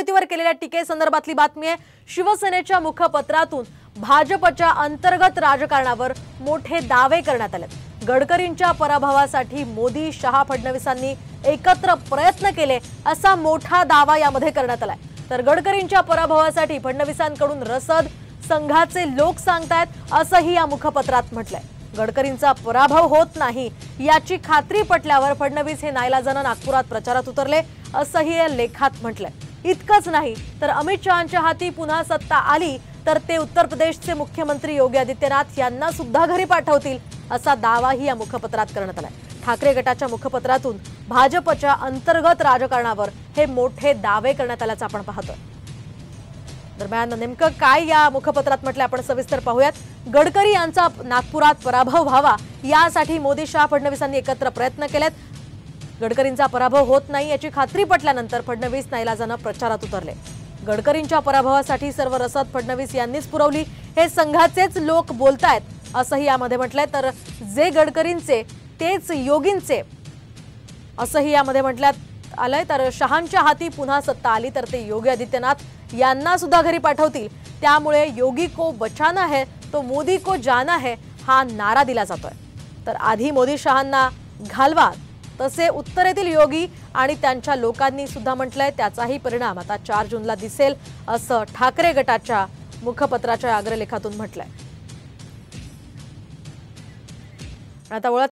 महायुतीवर केलेल्या टीकेसंदर्भातली बातमी आहे। शिवसेनेच्या मुखपत्रातून भाजपच्या अंतर्गत राजकारणावर मोठे दावे करण्यात आले। गडकरींच्या पराभवासाठी मोदी, शहा, फडणवीसांनी एकत्र प्रयत्न केले असा मोठा दावा यामध्ये करण्यात आलाय। तर गडकरींच्या पराभवासाठी फडणवीसांकडून रसद संघाचे लोक सांगतायत असंही या मुखपत्रात म्हटलंय। गडकरींचा पराभव होत नाही याची खात्री पटल्यावर फडणवीस हे नाईलाजाने नागपुरात प्रचारात उतरले असंही या लेखात म्हटलंय। इतकंच नाही तर अमित शहांच्या हाती पुन्हा सत्ता आली तर ते उत्तर प्रदेशचे मुख्यमंत्री योगी आदित्यनाथ यांना सुद्धा घरी पाठवतील असा दावाही या मुखपत्रात करण्यात आलाय। ठाकरे गटाच्या मुखपत्रातून भाजपच्या अंतर्गत राजकारणावर हे मोठे दावे करण्यात आल्याचं आपण पाहतोय। दरम्यान नेमकं काय या मुखपत्रात म्हटलं आपण सविस्तर पाहूयात। गडकरी यांचा नागपुरात पराभव व्हावा यासाठी मोदी, शहा, फडणवीसांनी एकत्र प्रयत्न केलेत। गडकरींचा पराभव होत नाही याची खात्री पटल्यानंतर फडणवीस नाईलाजाने प्रचारात उतरले। गडकरींच्या पराभवासाठी सर्व रसद फडणवीस यांनीच पुरवली हे संघाचेच लोक बोलतायत असंही यामध्ये म्हटलंय। तर जे गडकरींचे तेच योगींचे असंही यामध्ये म्हटल्यात आलंय। तर शहांच्या हाती पुन्हा सत्ता आली तर ते योगी आदित्यनाथ यांना सुद्धा घरी पाठवतील, त्यामुळे योगी को बचाना है तो मोदी को जाना है हा नारा दिला जातोय। तर आधी मोदी, शहांना घालवा तसे उत्तरेतील योगी आणि त्यांच्या लोकांनी सुद्धा म्हटलंय। त्याचाही परिणाम आता 4 जूनला दिसेल असं ठाकरे गटाच्या मुखपत्राच्या अग्रलेखातून म्हटलंय। आता